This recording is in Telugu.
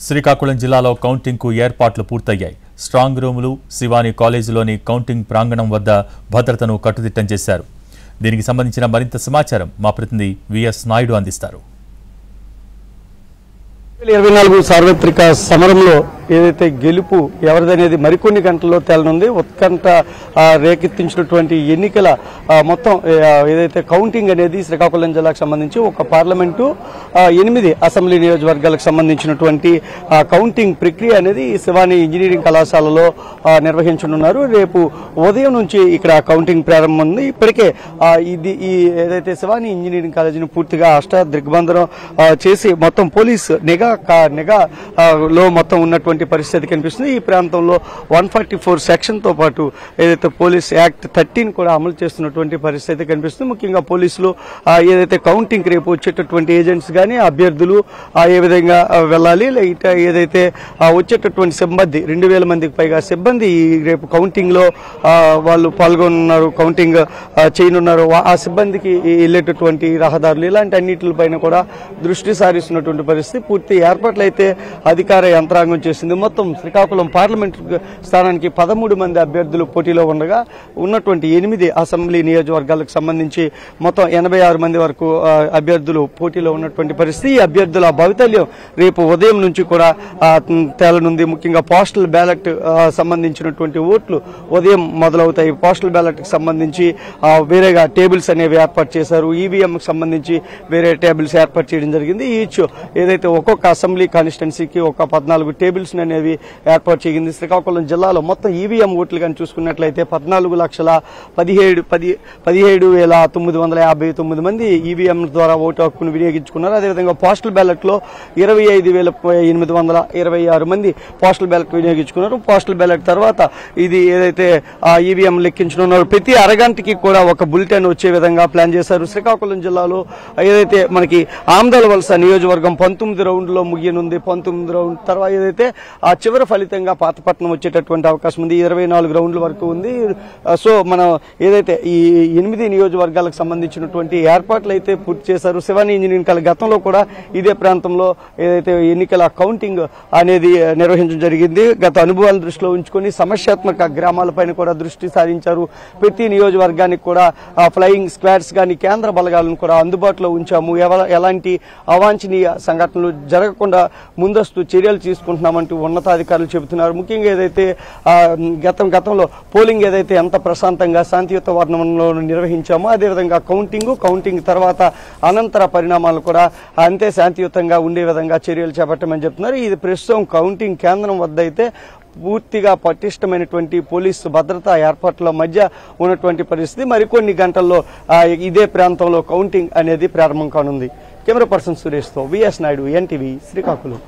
శ్రీకాకుళం జిల్లాలో కౌంటింగ్కు ఏర్పాట్లు పూర్తయ్యాయి. స్ట్రాంగ్ రూములు, శివాని కాలేజీలోని కౌంటింగ్ ప్రాంగణం వద్ద భద్రతను కట్టుదిట్టం చేశారు. దీనికి సంబంధించిన మరింత సమాచారం మా ప్రతినిధి విఎస్ నాయుడు అందిస్తారు. 2024 సార్వత్రిక సమరంలో ఏదైతే గెలుపు ఎవరిదనేది మరికొన్ని గంటల్లో తేలనుంది. ఉత్కంఠ రేకెత్తించినటువంటి ఎన్నికల మొత్తం ఏదైతే కౌంటింగ్ అనేది శ్రీకాకుళం జిల్లాకు సంబంధించి ఒక పార్లమెంటు 8 అసెంబ్లీ నియోజకవర్గాలకు సంబంధించినటువంటి కౌంటింగ్ ప్రక్రియ అనేది శివాని ఇంజనీరింగ్ కళాశాలలో నిర్వహించనున్నారు. రేపు ఉదయం నుంచి ఇక్కడ కౌంటింగ్ ప్రారంభం ఉంది. ఇప్పటికే ఈ ఏదైతే శివాని ఇంజనీరింగ్ కాలేజీని పూర్తిగా దిగ్బంధనం చేసి మొత్తం పోలీస్ నిఘాలో మొత్తం ఉన్నటువంటి పరిస్థితి కనిపిస్తుంది. ఈ ప్రాంతంలో 144 సెక్షన్ తో పాటు ఏదైతే పోలీస్ యాక్ట్ 13 కూడా అమలు చేస్తున్నటువంటి పరిస్థితి కనిపిస్తుంది. ముఖ్యంగా పోలీసులు ఏదైతే కౌంటింగ్ రేపు వచ్చేటటువంటి ఏజెంట్స్ గానీ అభ్యర్థులు ఏ విధంగా వెళ్ళాలి, ఏదైతే వచ్చేటటువంటి సిబ్బంది 2000 మందికి పైగా సిబ్బంది రేపు కౌంటింగ్ లో వాళ్ళు పాల్గొన్నారు, కౌంటింగ్ చేయనున్నారు. ఆ సిబ్బందికి వెళ్లేటటువంటి రహదారులు ఇలాంటి అన్నిటిపైన కూడా దృష్టి సారిస్తున్నటువంటి పరిస్థితి. పూర్తి ఏర్పాట్లు అయితే అధికార యంత్రాంగం చేసింది. మొత్తం శ్రీకాకుళం పార్లమెంట్ స్థానానికి 13 మంది అభ్యర్థులు పోటీలో ఉండగా ఉన్నటువంటి 8 అసెంబ్లీ నియోజకవర్గాలకు సంబంధించి మొత్తం 86 మంది వరకు అభ్యర్థులు పోటీలో ఉన్నటువంటి పరిస్థితి. ఈ అభ్యర్థుల భవితల్యం రేపు ఉదయం నుంచి కూడా తేలనుంది. ముఖ్యంగా పోస్టల్ బ్యాలెట్ సంబంధించినటువంటి ఓట్లు ఉదయం మొదలవుతాయి. పోస్టల్ బ్యాలెట్ కి సంబంధించి వేరేగా టేబుల్స్ అనేవి ఏర్పాటు చేశారు. ఈవీఎం కి సంబంధించి వేరే టేబుల్స్ ఏర్పాటు చేయడం జరిగింది. ఈచ్ ఏదైతే ఒక్కొక్క అసెంబ్లీ కాన్స్టిట్యున్సీకి ఒక 14 టేబుల్స్ అనేవి ఏర్పాటు చేయింది. శ్రీకాకుళం జిల్లాలో మొత్తం ఈవీఎం ఓట్లు కానీ చూసుకున్నట్లయితే 14,17,959 మంది ఈవీఎం ద్వారా ఓటు హక్కును వినియోగించుకున్నారు. అదేవిధంగా పోస్టల్ బ్యాలెట్ లో 25,826 మంది పోస్టల్ బ్యాలెట్ వినియోగించుకున్నారు. పోస్టల్ బ్యాలెట్ తర్వాత ఇది ఏదైతే ఈవీఎం లెక్కించనున్నారో ప్రతి అరగంటకి కూడా ఒక బులెటిన్ వచ్చే విధంగా ప్లాన్ చేశారు. శ్రీకాకుళం జిల్లాలో ఏదైతే మనకి ఆమదాల వలస నియోజకవర్గం 19 రౌండ్లో ముగియనుంది. 19 రౌండ్ తర్వాత ఏదైతే ఆ చివరి ఫలితంగా పాతపట్నం వచ్చేటటువంటి అవకాశం ఉంది. 24 రౌండ్ల వరకు ఉంది. సో మనం ఏదైతే ఈ 8 నియోజకవర్గాలకు సంబంధించినటువంటి ఏర్పాట్లు అయితే పూర్తి చేశారు. శివాని ఇంజనీరింగ్ కాలేజ్ గతంలో కూడా ఇదే ప్రాంతంలో ఏదైతే ఎన్నికల కౌంటింగ్ అనేది నిర్వహించడం జరిగింది. గత అనుభవాలను దృష్టిలో ఉంచుకొని సమస్యాత్మక గ్రామాలపైన కూడా దృష్టి సారించారు. ప్రతి నియోజకవర్గానికి కూడా ఫ్లయింగ్ స్క్వాడ్స్ కానీ కేంద్ర బలగాలను కూడా అందుబాటులో ఉంచాము. ఎలాంటి అవాంఛనీయ సంఘటనలు జరగకుండా ముందస్తు చర్యలు తీసుకుంటున్నామంటూ ఉన్నతాధికారులు చెబుతున్నారు. ముఖ్యంగా ఏదైతే గతంలో పోలింగ్ ఏదైతే ఎంత ప్రశాంతంగా శాంతియుత వాతావరణంలో నిర్వహించామో అదేవిధంగా కౌంటింగ్ తర్వాత అనంతర పరిణామాలు కూడా అంతే శాంతియుతంగా ఉండే విధంగా చర్యలు చేపట్టమని చెప్తున్నారు. ఇది ప్రస్తుతం కౌంటింగ్ కేంద్రం వద్ద అయితే పూర్తిగా పటిష్టమైనటువంటి పోలీసు భద్రతా ఏర్పాట్ల మధ్య ఉన్నటువంటి పరిస్థితి. మరికొన్ని గంటల్లో ఇదే ప్రాంతంలో కౌంటింగ్ అనేది ప్రారంభం కానుంది. కెమెరా పర్సన్ సురేష్తో విఎస్ నాయుడు, ఎన్టీవీ, శ్రీకాకుళం.